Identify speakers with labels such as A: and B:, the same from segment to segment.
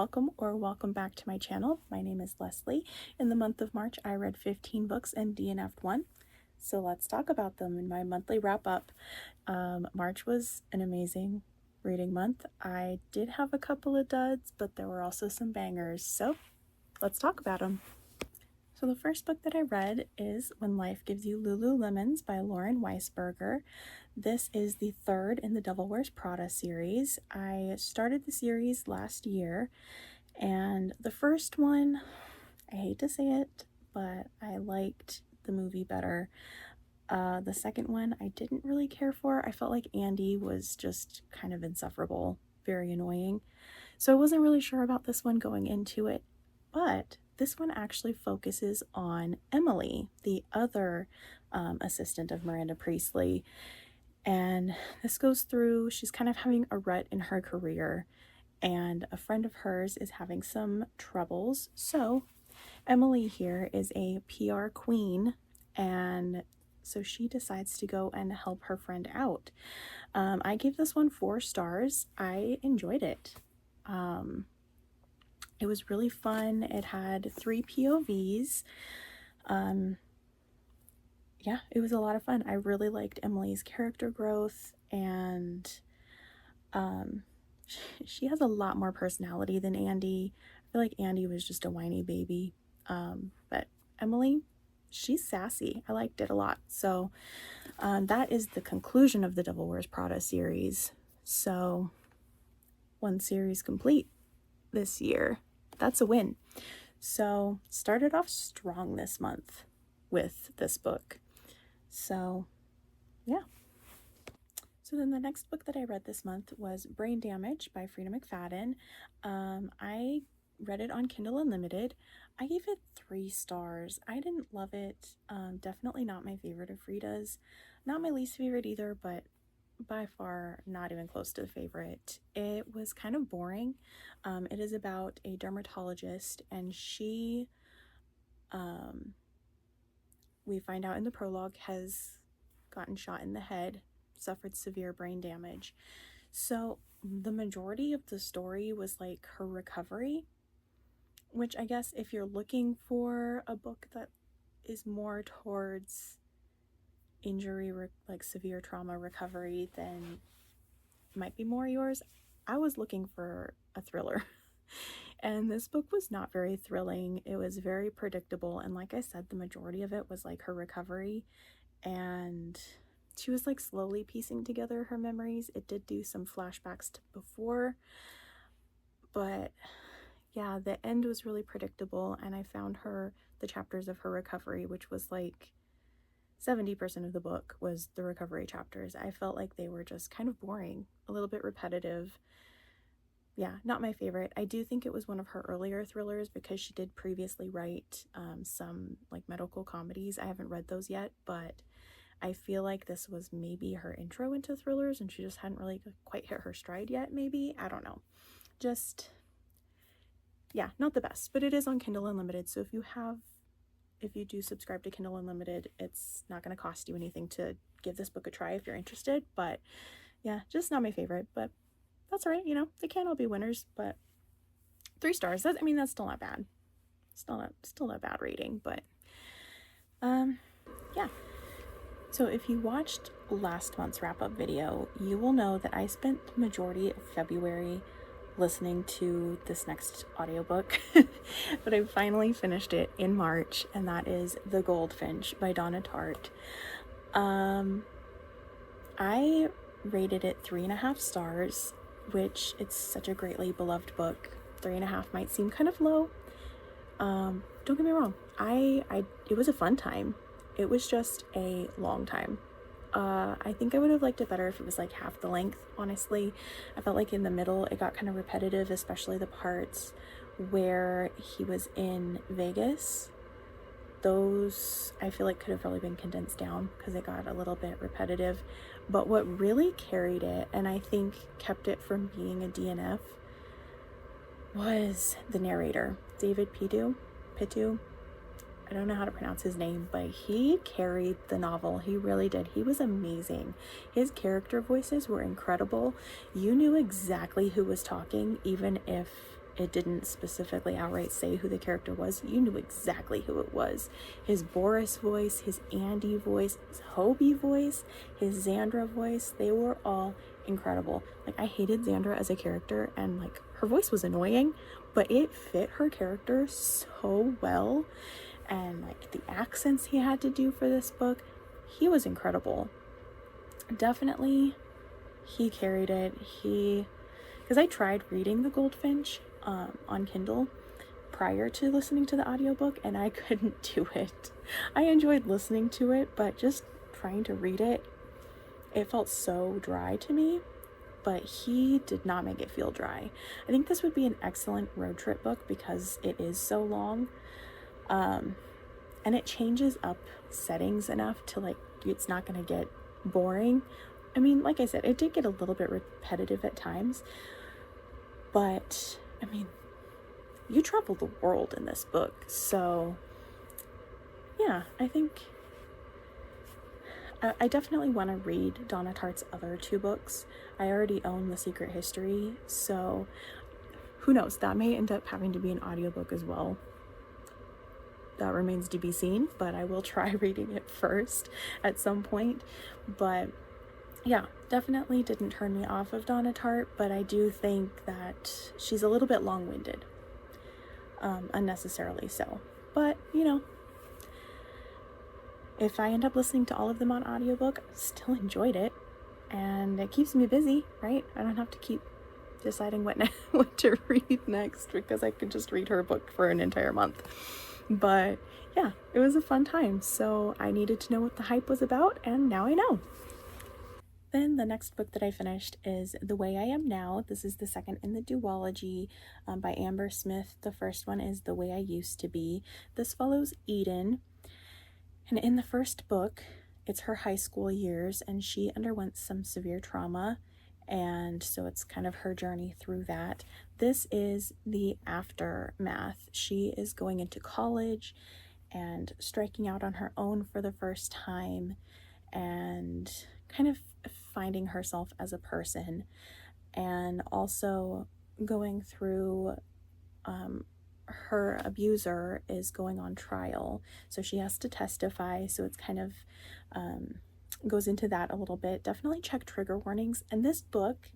A: welcome or welcome back to my channel. My name is Leslie. In the month of March, I read 15 books and DNF'd one. So let's talk about them in my monthly wrap up. March was an amazing reading month. I did have a couple of duds, but there were also some bangers. So let's talk about them. So the first book that I read is When Life Gives You Lululemons by Lauren Weisberger. This is the third in the Devil Wears Prada series. I started the series last year, and the first one, I hate to say it, but I liked the movie better. The second one I didn't really care for. I felt like Andy was just kind of insufferable, very annoying. So I wasn't really sure about this one going into it, but this one actually focuses on Emily, the other assistant of Miranda Priestley. And this goes through, she's kind of having a rut in her career, and a friend of hers is having some troubles. So Emily here is a PR queen, and so she decides to go and help her friend out. I gave this one 4 stars. I enjoyed it. It was really fun. It had 3 POVs. Yeah, it was a lot of fun. I really liked Emily's character growth, and she has a lot more personality than Andy. I feel like Andy was just a whiny baby, but Emily, she's sassy. I liked it a lot. So that is the conclusion of the Devil Wears Prada series. So 1 series complete this year. That's a win. So started off strong this month with this book. So yeah. So then the next book that I read this month was Brain Damage by Frida McFadden. I read it on Kindle Unlimited. I gave it 3 stars. I didn't love it. Definitely not my favorite of Frida's. Not my least favorite either, but by far not even close to the favorite. It was kind of boring. It is about a dermatologist, and she, we find out in the prologue, has gotten shot in the head, suffered severe brain damage. So the majority of the story was like her recovery, which I guess if you're looking for a book that is more towards injury, like severe trauma recovery, then it might be more yours. I was looking for a thriller. And this book was not very thrilling. It was very predictable, and like I said, the majority of it was like her recovery, and she was like slowly piecing together her memories. It did do some flashbacks to before, but yeah, the end was really predictable, and I found the chapters of her recovery, which was like 70% of the book was the recovery chapters. I felt like they were just kind of boring, a little bit repetitive. Yeah, not my favorite. I do think it was one of her earlier thrillers because she did previously write some like medical comedies. I haven't read those yet, but I feel like this was maybe her intro into thrillers, and she just hadn't really quite hit her stride yet, maybe. I don't know. Just, yeah, not the best, but it is on Kindle Unlimited. So if you do subscribe to Kindle Unlimited, it's not going to cost you anything to give this book a try if you're interested. But yeah, just not my favorite, but that's all right. You know, they can't all be winners, but 3 stars. That's still not bad. Still not a bad rating, but yeah. So if you watched last month's wrap-up video, you will know that I spent the majority of February listening to this next audiobook, but I finally finished it in March, and that is The Goldfinch by Donna Tartt. I rated it 3.5 stars, which it's such a greatly beloved book. 3.5 might seem kind of low. Don't get me wrong. It was a fun time. It was just a long time. I think I would have liked it better if it was like half the length, honestly. I felt like in the middle it got kind of repetitive, especially the parts where he was in Vegas. Those I feel like could have really been condensed down because it got a little bit repetitive. But what really carried it, and I think kept it from being a DNF, was the narrator, David Pitu. I don't know how to pronounce his name, but he carried the novel. He really did. He was amazing. His character voices were incredible. You knew exactly who was talking, even if it didn't specifically outright say who the character was, you knew exactly who it was. His Boris voice, his Andy voice, his Hobie voice, his Xandra voice, they were all incredible. Like, I hated Xandra as a character, and like, her voice was annoying, but it fit her character so well. And like, the accents he had to do for this book, he was incredible. Definitely, he carried it. Because I tried reading The Goldfinch on Kindle prior to listening to the audiobook, and I couldn't do it. I enjoyed listening to it, but just trying to read it, it felt so dry to me. But he did not make it feel dry. I think this would be an excellent road trip book because it is so long. And it changes up settings enough to like, it's not going to get boring. I mean, like I said, it did get a little bit repetitive at times, but I mean, you travel the world in this book. So yeah, I think I definitely want to read Donna Tartt's other 2 books. I already own The Secret History, so who knows, that may end up having to be an audiobook as well. That remains to be seen, but I will try reading it first at some point. But yeah, definitely didn't turn me off of Donna Tartt, but I do think that she's a little bit long-winded, unnecessarily so. But, you know, if I end up listening to all of them on audiobook, I still enjoyed it, and it keeps me busy, right? I don't have to keep deciding what to read next, because I could just read her book for an entire month. But yeah, it was a fun time, so I needed to know what the hype was about, and now I know. Then the next book that I finished is The Way I Am Now. This is the second in the duology by Amber Smith. The first one is The Way I Used to Be. This follows Eden. And in the first book, it's her high school years, and she underwent some severe trauma, and so it's kind of her journey through that. This is the aftermath. She is going into college and striking out on her own for the first time, and kind of finding herself as a person, and also going through her abuser is going on trial, so she has to testify, so it's kind of goes into that a little bit. Definitely check trigger warnings, and this book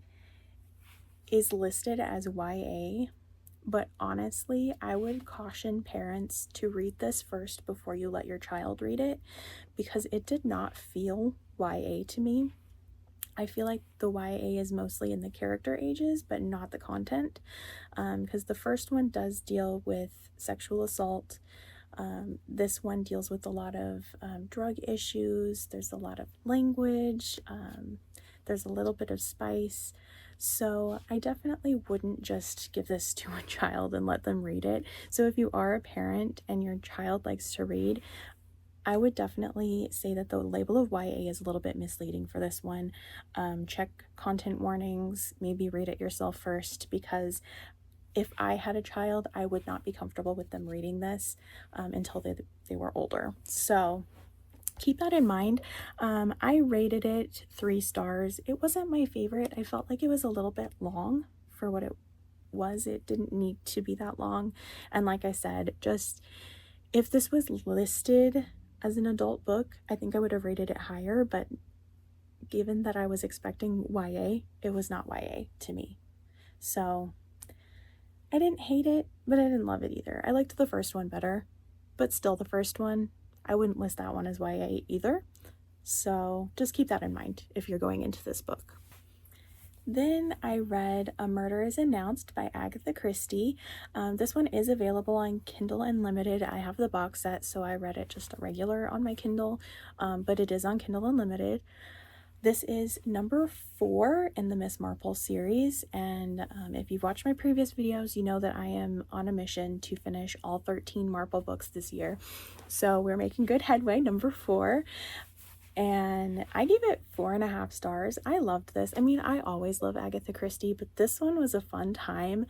A: is listed as YA, but honestly, I would caution parents to read this first before you let your child read it, because it did not feel YA to me. I feel like the YA is mostly in the character ages, but not the content, because the first one does deal with sexual assault. This one deals with a lot of drug issues. There's a lot of language. There's a little bit of spice. So I definitely wouldn't just give this to a child and let them read it. So if you are a parent and your child likes to read, I would definitely say that the label of YA is a little bit misleading for this one. Check content warnings, maybe read it yourself first, because if I had a child, I would not be comfortable with them reading this until they were older. So keep that in mind. I rated it 3 stars. It wasn't my favorite. I felt like it was a little bit long for what it was. It didn't need to be that long. And like I said, just if this was listed as an adult book, I think I would have rated it higher, but given that I was expecting YA, it was not YA to me. So I didn't hate it, but I didn't love it either. I liked the first one better, but still the first one, I wouldn't list that one as YA either. So just keep that in mind if you're going into this book. Then I read A Murder is Announced by Agatha Christie. This one is available on Kindle Unlimited. I have the box set, so I read it just a regular on my Kindle, but it is on Kindle Unlimited. This is number 4 in the Miss Marple series, and if you've watched my previous videos, you know that I am on a mission to finish all 13 Marple books this year. So we're making good headway, number 4. And I gave it 4.5 stars. I loved this. I mean, I always love Agatha Christie, but this one was a fun time.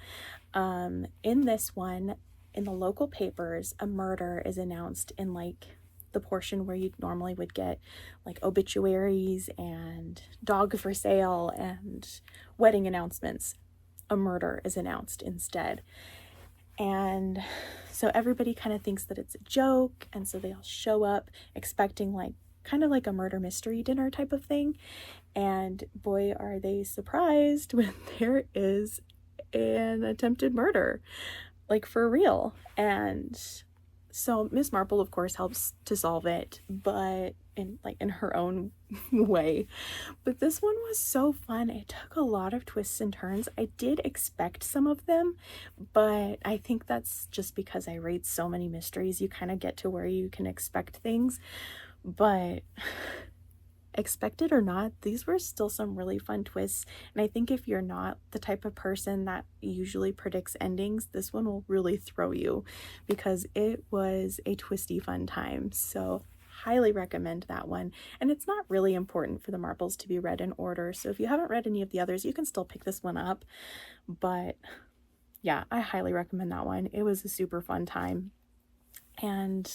A: In this one, in the local papers, a murder is announced in like the portion where you normally would get like obituaries and dog for sale and wedding announcements. a murder is announced instead. And so everybody kind of thinks that it's a joke, and so they all show up expecting like kind of like a murder mystery dinner type of thing. And boy, are they surprised when there is an attempted murder, like for real. And so Miss Marple, of course, helps to solve it, but in her own way. But this one was so fun. It took a lot of twists and turns. I did expect some of them, but I think that's just because I read so many mysteries. You kind of get to where you can expect things, but expected or not, these were still some really fun twists. And I think if you're not the type of person that usually predicts endings, this one will really throw you, because it was a twisty fun time. So highly recommend that one. And it's not really important for the Marples to be read in order, so if you haven't read any of the others, you can still pick this one up. But yeah, I highly recommend that one. It was a super fun time. And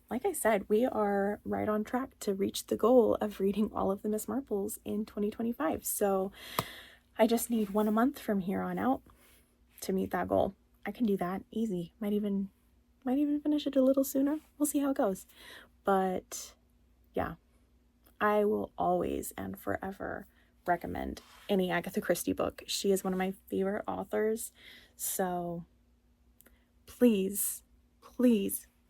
A: like I said, we are right on track to reach the goal of reading all of the Miss Marples in 2025. So I just need one a month from here on out to meet that goal. I can do that easy. Might even finish it a little sooner. We'll see how it goes. But yeah, I will always and forever recommend any Agatha Christie book. She is one of my favorite authors. So please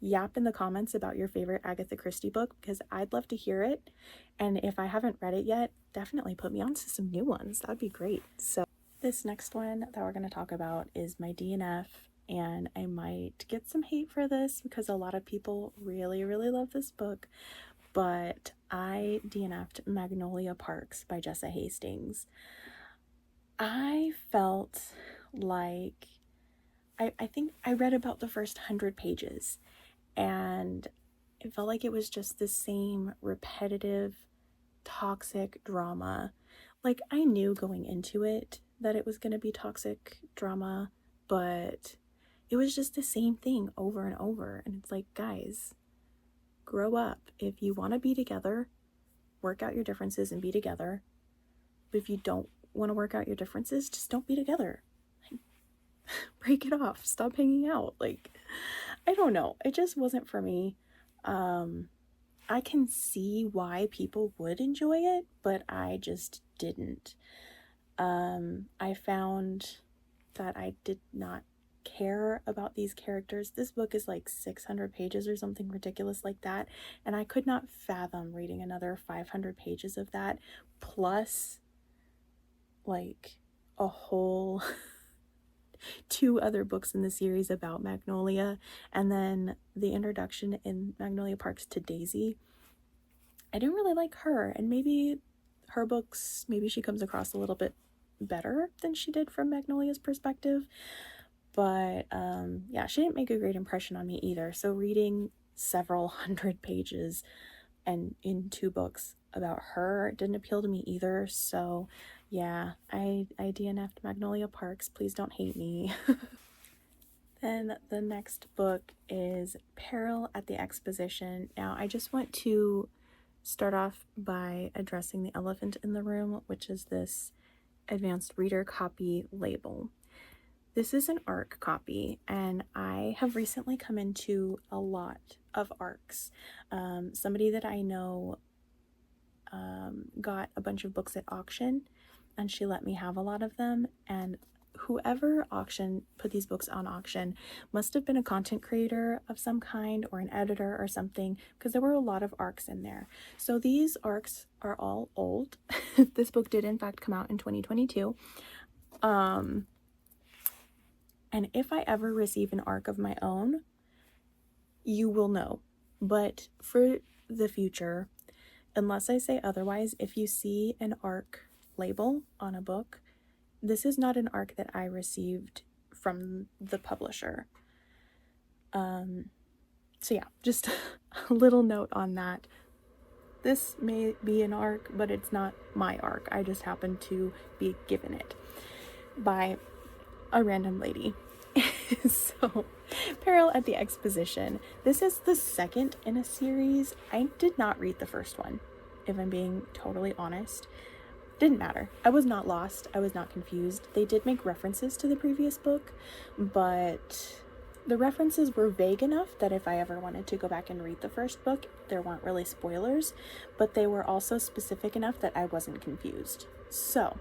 A: yap in the comments about your favorite Agatha Christie book, because I'd love to hear it. And if I haven't read it yet, definitely put me on to some new ones. That'd be great. So this next one that we're going to talk about is my DNF, and I might get some hate for this because a lot of people really love this book, but I DNF'd Magnolia Parks by Jessa Hastings. I felt like I think I read about the first 100 pages, and it felt like it was just the same repetitive, toxic drama. Like, I knew going into it that it was going to be toxic drama, but it was just the same thing over and over. And it's like, guys, grow up. If you want to be together, work out your differences and be together. But if you don't want to work out your differences, just don't be together. Like, break it off. Stop hanging out. Like, I don't know. It just wasn't for me. I can see why people would enjoy it, but I just didn't. I found that I did not care about these characters. This book is like 600 pages or something ridiculous like that, and I could not fathom reading another 500 pages of that, plus like a whole 2 other books in the series about Magnolia, and then the introduction in Magnolia Parks to Daisy. I didn't really like her, and maybe her books, maybe she comes across a little bit better than she did from Magnolia's perspective, but yeah, she didn't make a great impression on me either. So reading several hundred pages and in 2 books about her didn't appeal to me either. So yeah, I DNF'd Magnolia Parks. Please don't hate me. Then the next book is Peril at the Exposition. Now, I just want to start off by addressing the elephant in the room, which is this advanced reader copy label. This is an ARC copy, and I have recently come into a lot of ARCs. Somebody that I know got a bunch of books at auction, and she let me have a lot of them, and whoever put these books on auction must have been a content creator of some kind or an editor or something, because there were a lot of ARCs in there. So these ARCs are all old. This book did in fact come out in 2022. And if I ever receive an ARC of my own, you will know. But for the future, unless I say otherwise, if you see an ARC label on a book, this is not an ARC that I received from the publisher. So yeah, just a little note on that. This may be an ARC, but it's not my ARC. I just happened to be given it by a random lady. So, Peril at the Exposition. This is the second in a series. I did not read the first one, if I'm being totally honest. Didn't matter. I was not lost. I was not confused. They did make references to the previous book, but the references were vague enough that if I ever wanted to go back and read the first book, there weren't really spoilers, but they were also specific enough that I wasn't confused. So,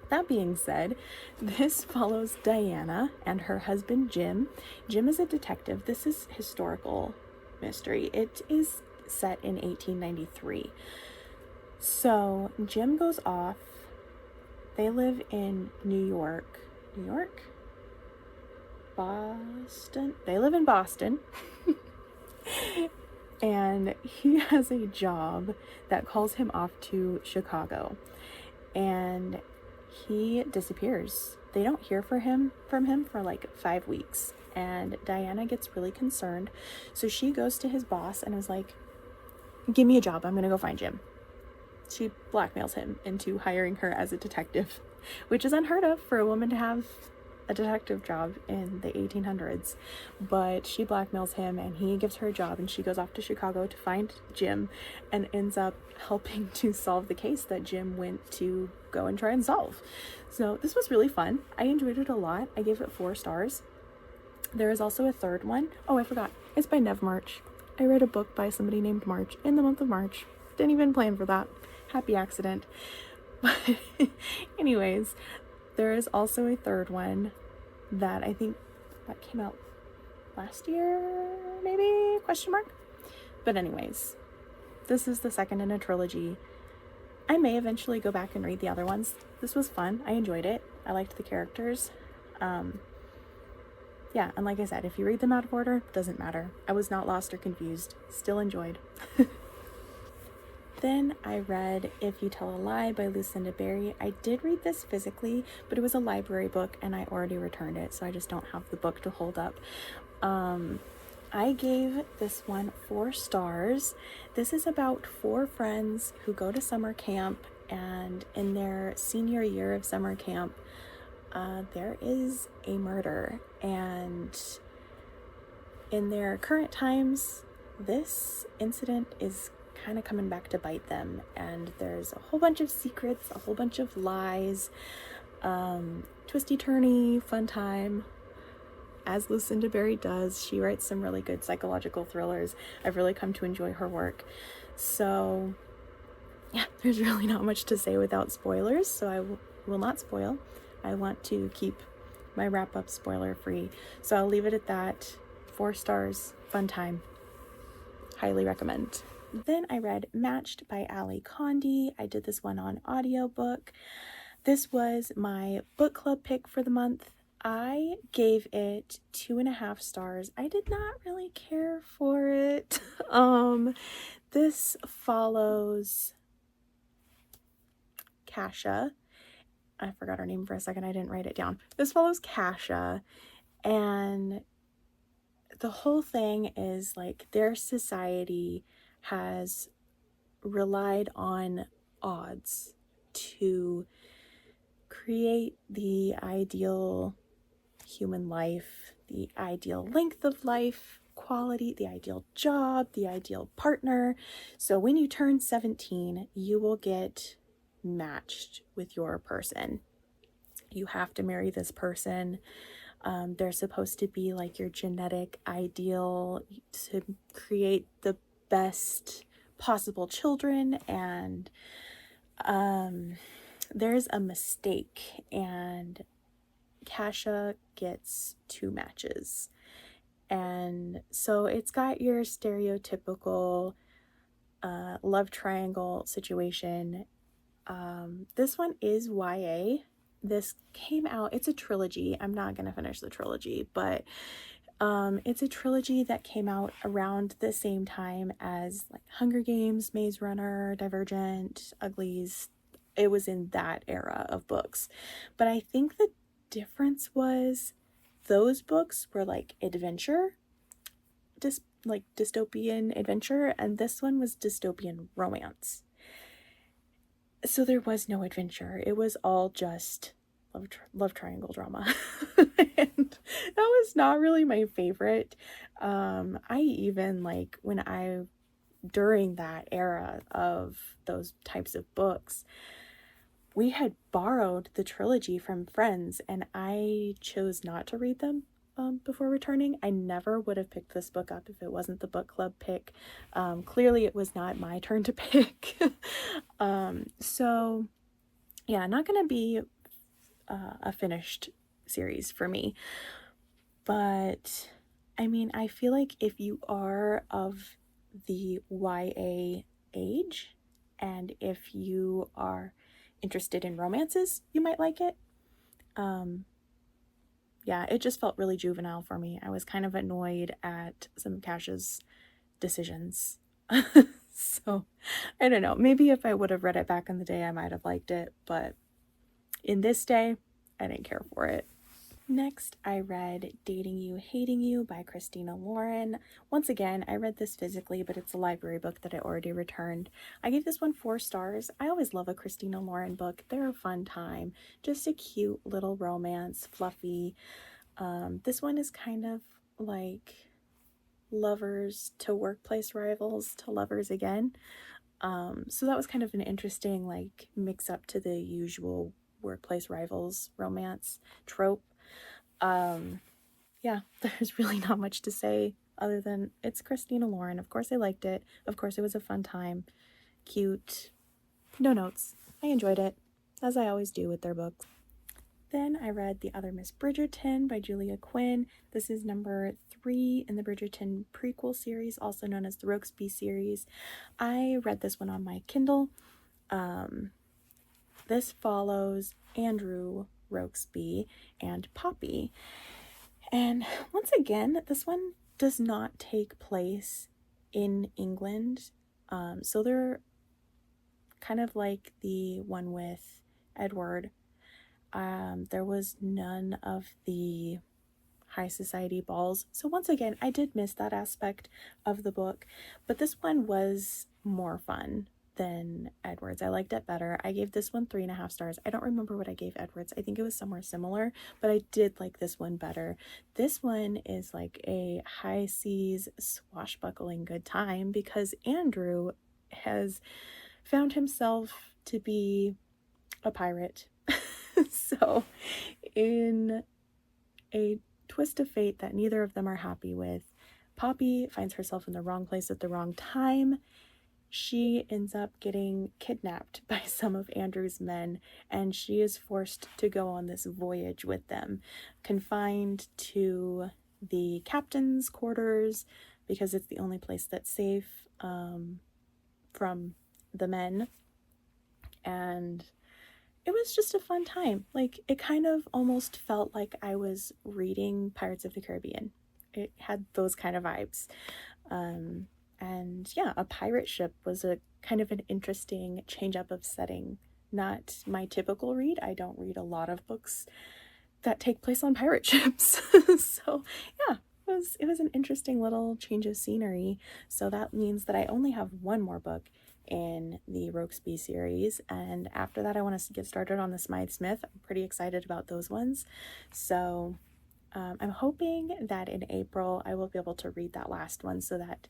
A: that being said, this follows Diana and her husband Jim. Jim is a detective. This is historical mystery. It is set in 1893. So Jim goes off. They live in New York. Boston. They live in Boston. And he has a job that calls him off to Chicago. And he disappears. They don't hear from him for like 5 weeks. And Diana gets really concerned. So she goes to his boss and is like, give me a job. I'm going to go find Jim. She blackmails him into hiring her as a detective, which is unheard of for a woman to have a detective job in the 1800s. But she blackmails him and he gives her a job, and she goes off to Chicago to find Jim and ends up helping to solve the case that Jim went to go and try and solve. So this was really fun. I enjoyed it a lot. I gave it 4 stars. There is also a third one. Oh, I forgot. It's by Nev March. I read a book by somebody named March in the month of March. Didn't even plan for that. Happy accident. But anyways, there is also a third one that I think that came out last year, maybe, question mark. But anyways, this is the second in a trilogy. I may eventually go back and read the other ones. This was fun. I enjoyed it. I liked the characters. Yeah, and like I said, if you read them out of order, doesn't matter. I was not lost or confused. Still enjoyed. Then I read If You Tell a Lie by Lucinda Berry. I did read this physically, but it was a library book and I already returned it, so I just don't have the book to hold up. I gave this one 4 stars. This is about 4 friends who go to summer camp, and in their senior year of summer camp, there is a murder, and in their current times, this incident is kind of coming back to bite them, and there's a whole bunch of secrets, a whole bunch of lies, twisty turny, fun time. As Lucinda Berry does, she writes some really good psychological thrillers. I've really come to enjoy her work. So yeah, there's really not much to say without spoilers, so I will not spoil. I want to keep my wrap-up spoiler free, so I'll leave it at that. 4 stars, fun time. Highly recommend. Then I read Matched by Ali Condi. I did this one on audiobook. This was my book club pick for the month. I gave it 2.5 stars. I did not really care for it. This follows Kasha. I forgot her name for a second. I didn't write it down. This follows Kasha, and the whole thing is like their society has relied on odds to create the ideal human life, the ideal length of life, quality, the ideal job, the ideal partner. So when you turn 17, you will get matched with your person. You have to marry this person. They're supposed to be like your genetic ideal to create the best possible children, and there's a mistake, and Kasha gets 2 matches. And so it's got your stereotypical love triangle situation. This one is YA. This came out, it's a trilogy. I'm not gonna finish the trilogy, but it's a trilogy that came out around the same time as like Hunger Games, Maze Runner, Divergent, Uglies. It was in that era of books. But I think the difference was those books were like adventure, just like dystopian adventure, and this one was dystopian romance. So there was no adventure. It was all just love triangle drama. And that was not really my favorite. I even like during that era of those types of books, we had borrowed the trilogy from friends, and I chose not to read them before returning. I never would have picked this book up if it wasn't the book club pick. Clearly it was not my turn to pick. So yeah, not gonna be a finished series for me. But I mean, I feel like if you are of the YA age, and if you are interested in romances, you might like it. Yeah, it just felt really juvenile for me. I was kind of annoyed at some of Cash's decisions. So, I don't know. Maybe if I would have read it back in the day, I might have liked it. But in this day, I didn't care for it. Next, I read Dating You, Hating You by Christina Lauren. Once again, I read this physically, but it's a library book that I already returned. I gave this one 4 stars. I always love a Christina Lauren book. They're a fun time. Just a cute little romance, fluffy. This one is kind of like lovers to workplace rivals to lovers again. So that was kind of an interesting like mix up to the usual workplace rivals romance trope. Yeah, there's really not much to say other than it's Christina Lauren. Of course I liked it. Of course it was a fun time. Cute. No notes. I enjoyed it, as I always do with their books. Then I read The Other Miss Bridgerton by Julia Quinn. This is number 3 in the Bridgerton prequel series, also known as the Rokesby series. I read this one on my Kindle. This follows Andrew Rokesby and Poppy. And once again, this one does not take place in England. So they're kind of like the one with Edward. There was none of the high society balls. So once again, I did miss that aspect of the book, but this one was more fun than Edward's. I liked it better. I gave this one 3.5 stars. I don't remember what I gave Edward's. I think it was somewhere similar, but I did like this one better. This one is like a high seas swashbuckling good time because Andrew has found himself to be a pirate. So in a twist of fate that neither of them are happy with, Poppy finds herself in the wrong place at the wrong time. She ends up getting kidnapped by some of Andrew's men, and she is forced to go on this voyage with them, confined to the captain's quarters because it's the only place that's safe from the men. And it was just a fun time. Like, it kind of almost felt like I was reading Pirates of the Caribbean. It had those kind of vibes. And yeah, a pirate ship was a kind of an interesting change up of setting. Not my typical read. I don't read a lot of books that take place on pirate ships. So yeah, it was an interesting little change of scenery. So that means that I only have one more book in the Rokesby series, and after that I want to get started on the Smythe Smith. I'm pretty excited about those ones. So I'm hoping that in April I will be able to read that last one so that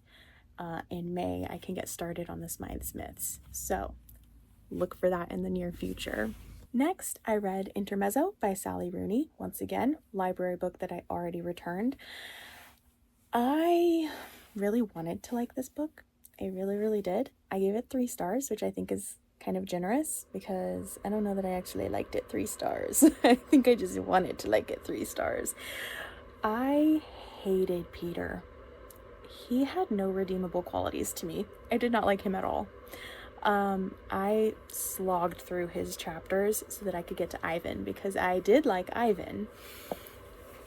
A: in May I can get started on the Smythe Smiths. So look for that in the near future. Next, I read Intermezzo by Sally Rooney. Once again, library book that I already returned. I really wanted to like this book. I really did. I gave it 3 stars, which I think is kind of generous because I don't know that I actually liked it 3 stars. I think I just wanted to like it 3 stars. I hated Peter. He had no redeemable qualities to me. I did not like him at all. I slogged through his chapters so that I could get to Ivan because I did like Ivan.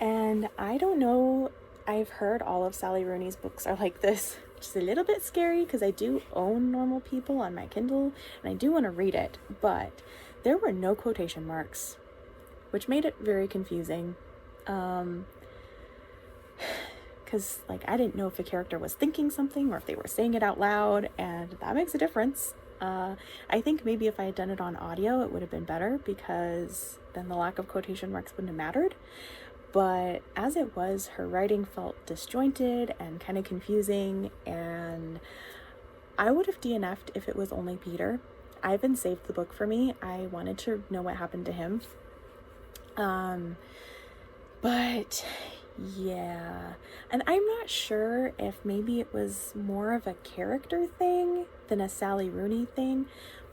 A: And I don't know, I've heard all of Sally Rooney's books are like this, which is a little bit scary because I do own Normal People on my Kindle and I do want to read it, but there were no quotation marks, which made it very confusing. Because like I didn't know if a character was thinking something or if they were saying it out loud, and that makes a difference. I think maybe if I had done it on audio it would have been better because then the lack of quotation marks wouldn't have mattered. But as it was, her writing felt disjointed and kind of confusing, and I would have DNF'd if it was only Peter. Ivan saved the book for me. I wanted to know what happened to him. But yeah, and I'm not sure if maybe it was more of a character thing than a Sally Rooney thing,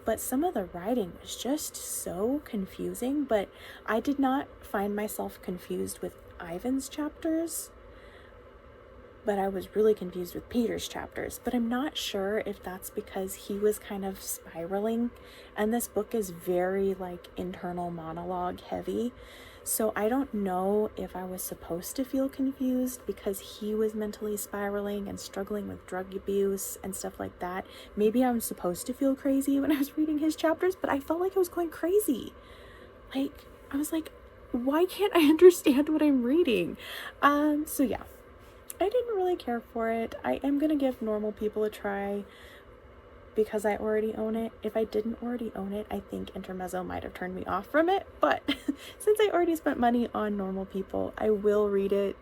A: but some of the writing was just so confusing. But I did not find myself confused with Ivan's chapters, but I was really confused with Peter's chapters. But I'm not sure if that's because he was kind of spiraling, and this book is very like internal monologue heavy. So I don't know if I was supposed to feel confused because he was mentally spiraling and struggling with drug abuse and stuff like that. Maybe I was supposed to feel crazy when I was reading his chapters, but I felt like I was going crazy. Like, I was like, why can't I understand what I'm reading? So yeah, I didn't really care for it. I am going to give Normal People a try because I already own it. If I didn't already own it, I think Intermezzo might have turned me off from it. But since I already spent money on Normal People, I will read it.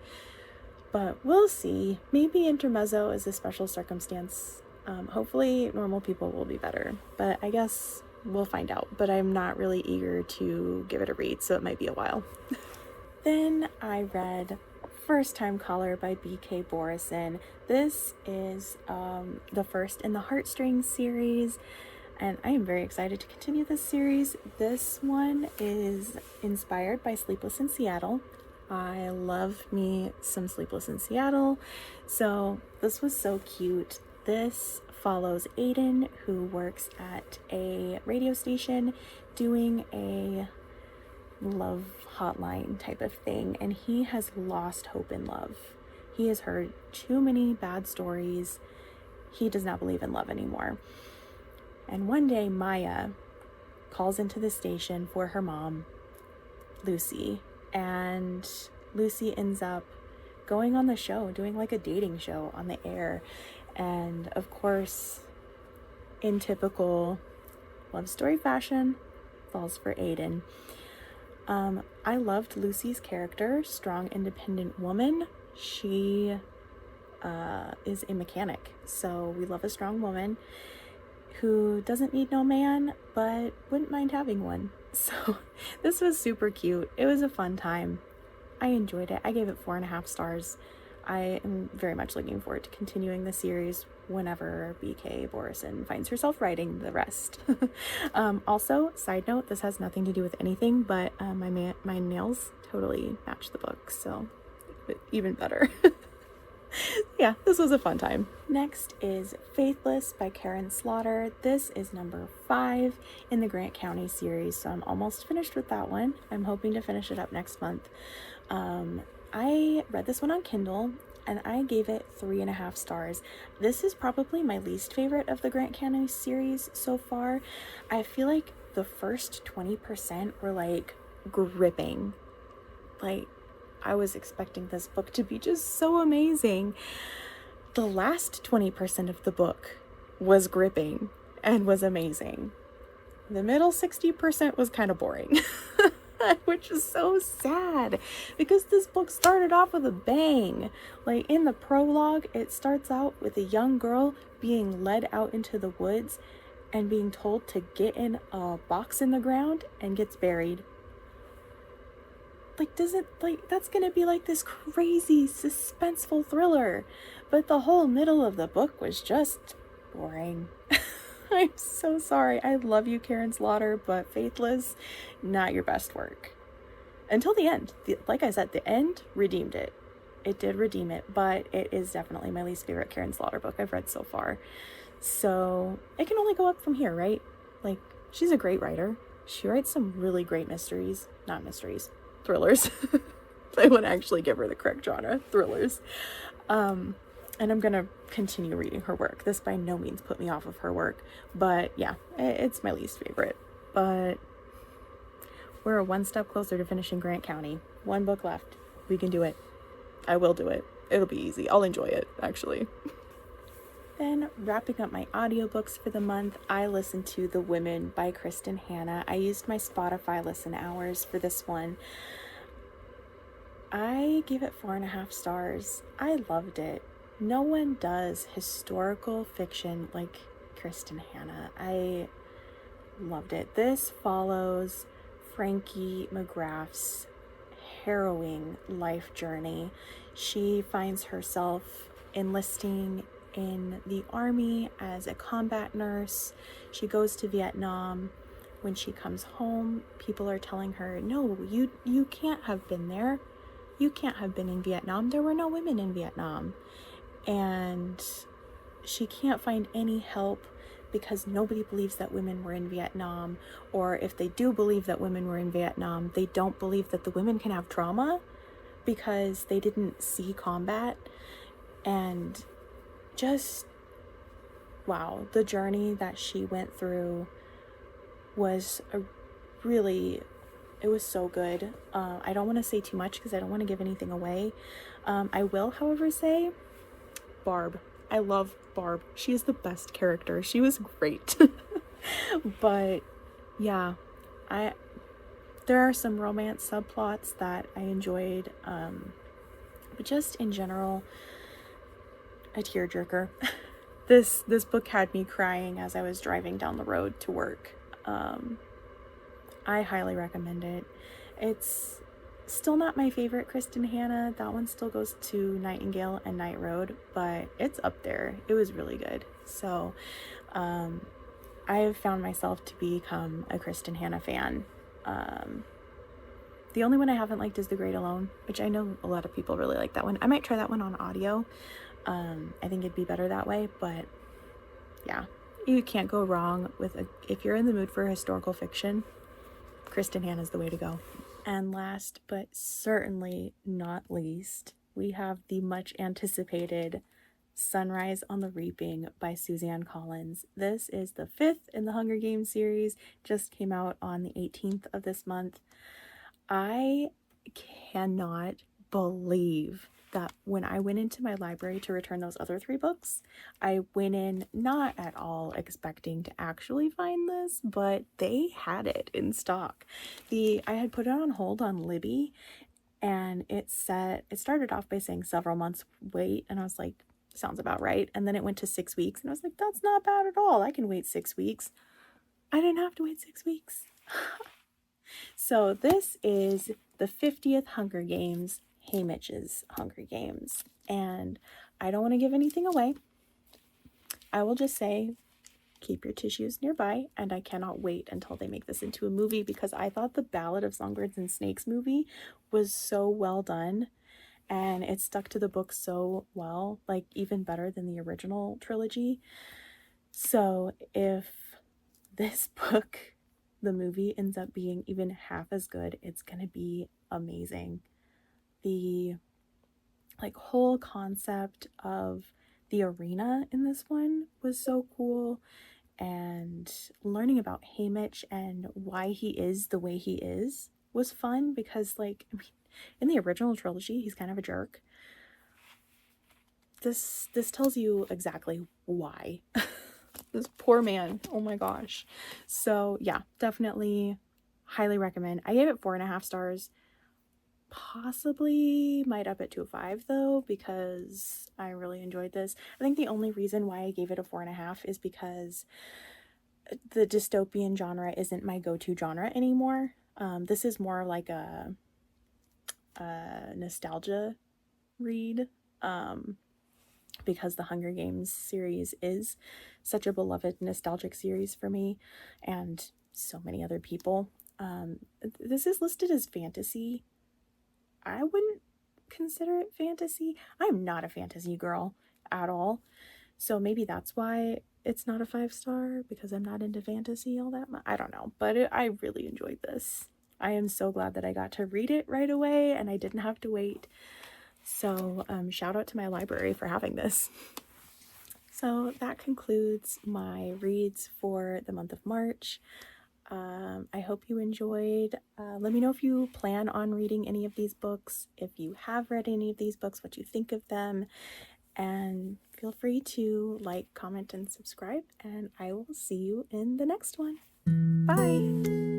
A: But we'll see. Maybe Intermezzo is a special circumstance. Hopefully Normal People will be better. But I guess we'll find out. But I'm not really eager to give it a read, so it might be a while. Then I read First Time Caller by B.K. Borison. This is the first in the Heartstrings series, and I am very excited to continue this series. This one is inspired by Sleepless in Seattle. I love me some Sleepless in Seattle, so this was so cute. This follows Aiden, who works at a radio station doing a love hotline type of thing, and he has lost hope in love. He has heard too many bad stories. He does not believe in love anymore. And one day Maya calls into the station for her mom, Lucy, and Lucy ends up going on the show, doing like a dating show on the air. And of course, in typical love story fashion, falls for Aiden. I loved Lucy's character, strong, independent woman. She is a mechanic, so we love a strong woman who doesn't need no man, but wouldn't mind having one. So this was super cute. It was a fun time. I enjoyed it. I gave it 4.5 stars. I am very much looking forward to continuing the series whenever B.K. Borison finds herself writing the rest. Also, side note, this has nothing to do with anything, but my nails totally match the book, so even better. Yeah, this was a fun time. Next is Faithless by Karen Slaughter. This is number 5 in the Grant County series, so I'm almost finished with that one. I'm hoping to finish it up next month. I read this one on Kindle, and I gave it 3.5 stars. This is probably my least favorite of the Grant County series so far. I feel like the first 20% were like gripping. Like, I was expecting this book to be just so amazing. The last 20% of the book was gripping and was amazing. The middle 60% was kind of boring. Which is so sad because this book started off with a bang. Like, in the prologue, it starts out with a young girl being led out into the woods and being told to get in a box in the ground and gets buried. Like, that's gonna be like this crazy suspenseful thriller, but the whole middle of the book was just boring. I'm so sorry. I love you, Karen Slaughter, but Faithless, not your best work. Until the end. Like I said, the end redeemed it. It did redeem it, but it is definitely my least favorite Karen Slaughter book I've read so far. So it can only go up from here, right? Like, she's a great writer. She writes some really great mysteries. Not mysteries. Thrillers. I want to actually give her the correct genre. Thrillers. And I'm going to continue reading her work. This by no means put me off of her work. But yeah, it's my least favorite. But we're one step closer to finishing Grant County. One book left. We can do it. I will do it. It'll be easy. I'll enjoy it, actually. Then, wrapping up my audiobooks for the month, I listened to The Women by Kristen Hanna. I used my Spotify listen hours for this one. I gave it 4.5 stars. I loved it. No one does historical fiction like Kristen Hanna. I loved it. This follows Frankie McGrath's harrowing life journey. She finds herself enlisting in the army as a combat nurse. She goes to Vietnam. When she comes home, people are telling her, no, you can't have been there. You can't have been in Vietnam. There were no women in Vietnam. And she can't find any help because nobody believes that women were in Vietnam. Or if they do believe that women were in Vietnam, they don't believe that the women can have trauma because they didn't see combat. And just, wow, the journey that she went through was it was so good. I don't want to say too much because I don't want to give anything away. I will, however, say Barb. I love Barb. She is the best character. She was great. But yeah, there are some romance subplots that I enjoyed, but just in general, a tearjerker. This book had me crying as I was driving down the road to work. I highly recommend it. It's still not my favorite Kristen Hanna. That one still goes to Nightingale and Night Road, but it's up there. It was really good. So I have found myself to become a Kristen Hanna fan. The only one I haven't liked is The Great Alone, which I know a lot of people really like that one. I might try that one on audio. I think it'd be better that way, but yeah, you can't go wrong with if you're in the mood for historical fiction, Kristen Hanna is the way to go. And last but certainly not least, we have the much anticipated Sunrise on the Reaping by Suzanne Collins. This is the 5th in the Hunger Games series, just came out on the 18th of this month. I cannot believe that when I went into my library to return those other 3 books, I went in not at all expecting to actually find this, but they had it in stock. I had put it on hold on Libby, and it started off by saying several months wait, and I was like, sounds about right. And then it went to 6 weeks, and I was like, that's not bad at all. I can wait 6 weeks. I didn't have to wait 6 weeks. So this is the 50th Hunger Games, Haymitch's Hunger Games. And I don't want to give anything away. I will just say, keep your tissues nearby, and I cannot wait until they make this into a movie, because I thought the Ballad of Songbirds and Snakes movie was so well done, and it stuck to the book so well, like even better than the original trilogy. So if this book, the movie, ends up being even half as good, it's gonna be amazing. The whole concept of the arena in this one was so cool, and learning about Haymitch and why he is the way he is was fun, because in the original trilogy he's kind of a jerk. This tells you exactly why. This poor man, oh my gosh. So yeah, definitely highly recommend. I gave it 4.5 stars. Possibly might up it to a 5 though, because I really enjoyed this. I think the only reason why I gave it a 4.5 is because the dystopian genre isn't my go-to genre anymore. This is more like a nostalgia read, because the Hunger Games series is such a beloved nostalgic series for me and so many other people. This is listed as fantasy. I wouldn't consider it fantasy. I'm not a fantasy girl at all, so maybe that's why it's not a 5-star, because I'm not into fantasy all that much. I don't know, but I really enjoyed this. I am so glad that I got to read it right away and I didn't have to wait. So shout out to my library for having this. So that concludes my reads for the month of March. I hope you enjoyed. Let me know if you plan on reading any of these books, if you have read any of these books, what you think of them, and feel free to like, comment, and subscribe, and I will see you in the next one. Bye!